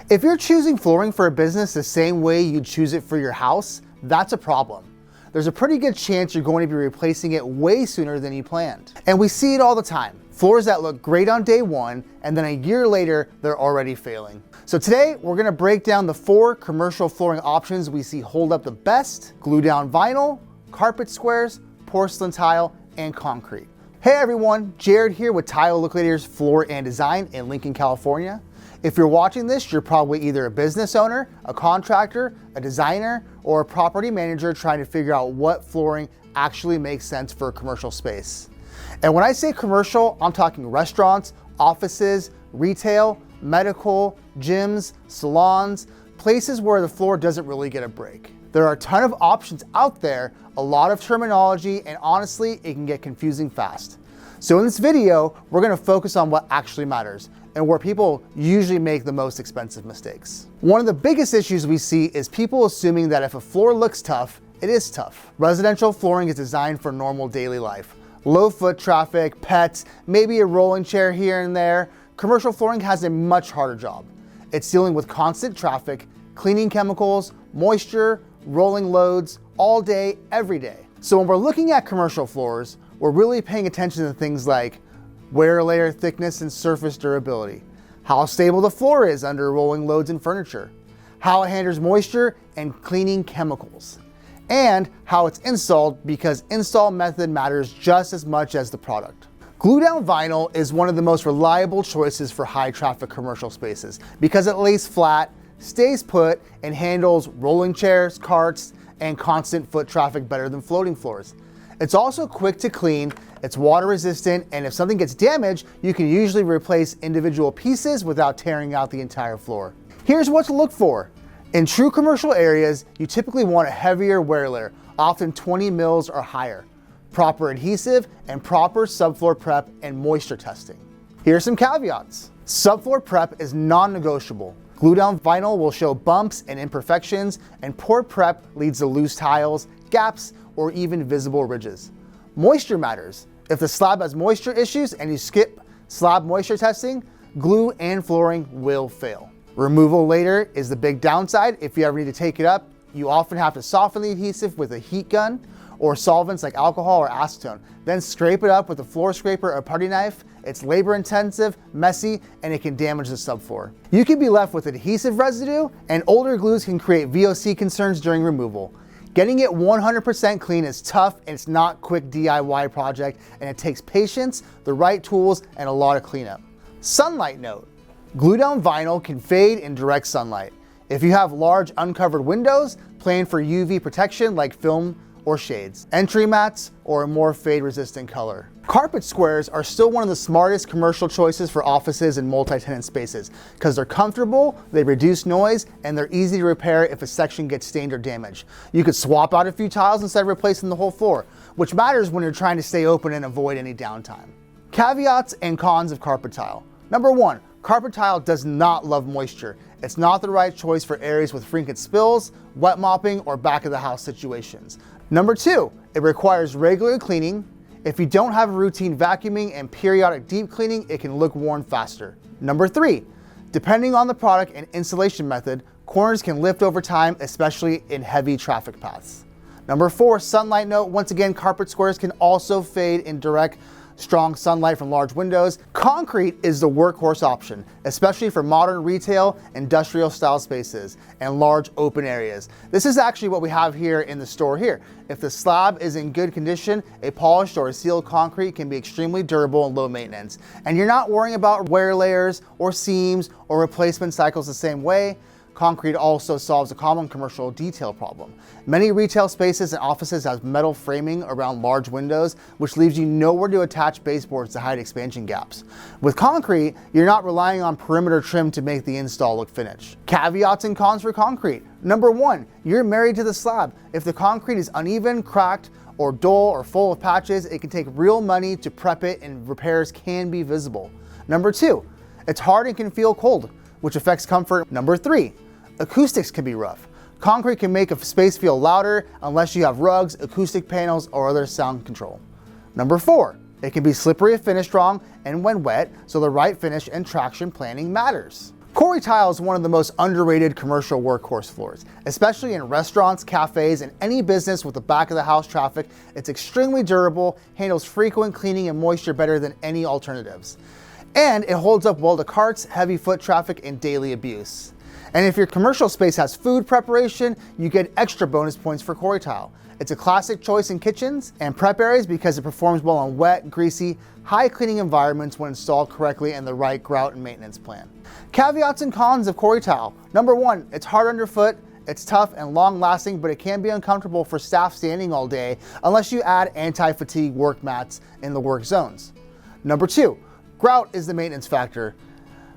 If you're choosing flooring for a business the same way you'd choose it for your house, that's a problem. There's a pretty good chance you're going to be replacing it way sooner than you planned. And we see it all the time. Floors that look great on day one, and then a year later, they're already failing. So today, we're gonna break down the 4 commercial flooring options we see hold up the best: glue down vinyl, carpet squares, porcelain tile, and concrete. Hey everyone, Jared here with Tile Liquidators Floor and Design in Lincoln, California. If you're watching this, you're probably either a business owner, a contractor, a designer, or a property manager trying to figure out what flooring actually makes sense for a commercial space. And when I say commercial, I'm talking restaurants, offices, retail, medical, gyms, salons, places where the floor doesn't really get a break. There are a ton of options out there, a lot of terminology, and honestly, it can get confusing fast. So in this video, we're gonna focus on what actually matters and where people usually make the most expensive mistakes. One of the biggest issues we see is people assuming that if a floor looks tough, it is tough. Residential flooring is designed for normal daily life. Low foot traffic, pets, maybe a rolling chair here and there. Commercial flooring has a much harder job. It's dealing with constant traffic, cleaning chemicals, moisture, rolling loads, all day, every day. So when we're looking at commercial floors, we're really paying attention to things like wear layer thickness and surface durability, how stable the floor is under rolling loads and furniture, how it handles moisture and cleaning chemicals, and how it's installed, because install method matters just as much as the product. Glue down vinyl is one of the most reliable choices for high traffic commercial spaces because it lays flat, stays put, and handles rolling chairs, carts, and constant foot traffic better than floating floors. It's also quick to clean, it's water resistant, and if something gets damaged, you can usually replace individual pieces without tearing out the entire floor. Here's what to look for. In true commercial areas, you typically want a heavier wear layer, often 20 mils or higher, proper adhesive, and proper subfloor prep and moisture testing. Here are some caveats. Subfloor prep is non-negotiable. Glue down vinyl will show bumps and imperfections, and poor prep leads to loose tiles, gaps, or even visible ridges. Moisture matters. If the slab has moisture issues and you skip slab moisture testing, glue and flooring will fail. Removal later is the big downside. If you ever need to take it up, you often have to soften the adhesive with a heat gun or solvents like alcohol or acetone, then scrape it up with a floor scraper or putty knife. It's labor intensive, messy, and it can damage the subfloor. You can be left with adhesive residue, and older glues can create VOC concerns during removal. Getting it 100% clean is tough, and it's not a quick DIY project, and it takes patience, the right tools, and a lot of cleanup. Sunlight note. Glue down vinyl can fade in direct sunlight. If you have large uncovered windows, plan for UV protection like film or shades, entry mats, or a more fade resistant color. Carpet squares are still one of the smartest commercial choices for offices and multi-tenant spaces because they're comfortable, they reduce noise, and they're easy to repair if a section gets stained or damaged. You could swap out a few tiles instead of replacing the whole floor, which matters when you're trying to stay open and avoid any downtime. Caveats and cons of carpet tile. Number 1, carpet tile does not love moisture. It's not the right choice for areas with frequent spills, wet mopping, or back of the house situations. Number 2, it requires regular cleaning. If you don't have a routine vacuuming and periodic deep cleaning, it can look worn faster. Number 3, depending on the product and installation method, corners can lift over time, especially in heavy traffic paths. Number 4, sunlight note. Once again, carpet squares can also fade in direct, strong sunlight from large windows. Concrete is the workhorse option, especially for modern retail, industrial style spaces, and large open areas. This is actually what we have here in the store here. If the slab is in good condition, a polished or a sealed concrete can be extremely durable and low maintenance. And you're not worrying about wear layers or seams or replacement cycles the same way. Concrete also solves a common commercial detail problem. Many retail spaces and offices have metal framing around large windows, which leaves you nowhere to attach baseboards to hide expansion gaps. With concrete, you're not relying on perimeter trim to make the install look finished. Caveats and cons for concrete. Number 1, you're married to the slab. If the concrete is uneven, cracked, or dull or full of patches, it can take real money to prep it and repairs can be visible. Number 2, it's hard and can feel cold, which affects comfort. Number 3, acoustics can be rough. Concrete can make a space feel louder unless you have rugs, acoustic panels, or other sound control. Number 4, it can be slippery if finished wrong and when wet, so the right finish and traction planning matters. Quarry tile is one of the most underrated commercial workhorse floors, especially in restaurants, cafes, and any business with the back of the house traffic. It's extremely durable, handles frequent cleaning and moisture better than any alternatives. And it holds up well to carts, heavy foot traffic, and daily abuse. And if your commercial space has food preparation, you get extra bonus points for quarry tile. It's a classic choice in kitchens and prep areas because it performs well on wet, greasy, high cleaning environments when installed correctly and the right grout and maintenance plan. Caveats and cons of quarry tile. Number one, it's hard underfoot, it's tough and long lasting, but it can be uncomfortable for staff standing all day unless you add anti-fatigue work mats in the work zones. Number two, grout is the maintenance factor.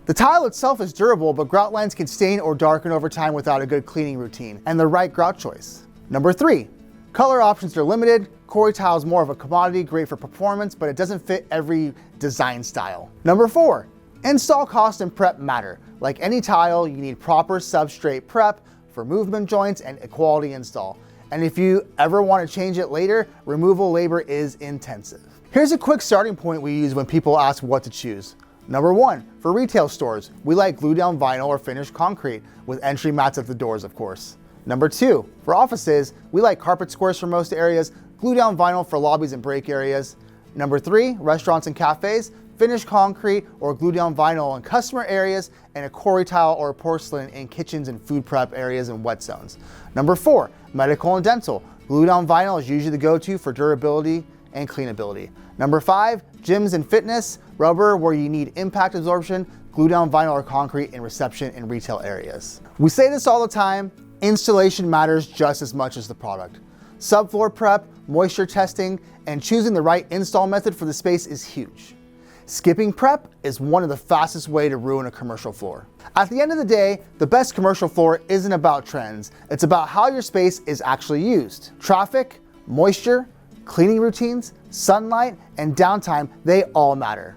The tile itself is durable, but grout lines can stain or darken over time without a good cleaning routine and the right grout choice. Number three, color options are limited. Quarry tile is more of a commodity, great for performance, but it doesn't fit every design style. Number four, install cost and prep matter. Like any tile, you need proper substrate prep for movement joints and a quality install. And if you ever want to change it later, removal labor is intensive. Here's a quick starting point we use when people ask what to choose. Number one, for retail stores, we like glue down vinyl or finished concrete with entry mats at the doors, of course. Number two, for offices, we like carpet squares for most areas, glue down vinyl for lobbies and break areas. Number three, restaurants and cafes, finished concrete or glue down vinyl in customer areas, and a quarry tile or porcelain in kitchens and food prep areas and wet zones. Number four, medical and dental, glue down vinyl is usually the go-to for durability and cleanability. Number five, gyms and fitness, rubber where you need impact absorption, glue down vinyl or concrete in reception and retail areas. We say this all the time, installation matters just as much as the product. Subfloor prep, moisture testing, and choosing the right install method for the space is huge. Skipping prep is one of the fastest ways to ruin a commercial floor. At the end of the day, the best commercial floor isn't about trends, it's about how your space is actually used. Traffic, moisture, cleaning routines, sunlight, and downtime, they all matter.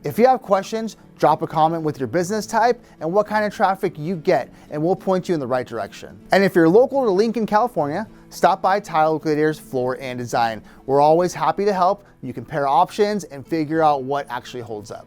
If you have questions, drop a comment with your business type and what kind of traffic you get, and we'll point you in the right direction. And if you're local to Lincoln, California, stop by Tile Liquidators Floor and Design. We're always happy to help. You compare options and figure out what actually holds up.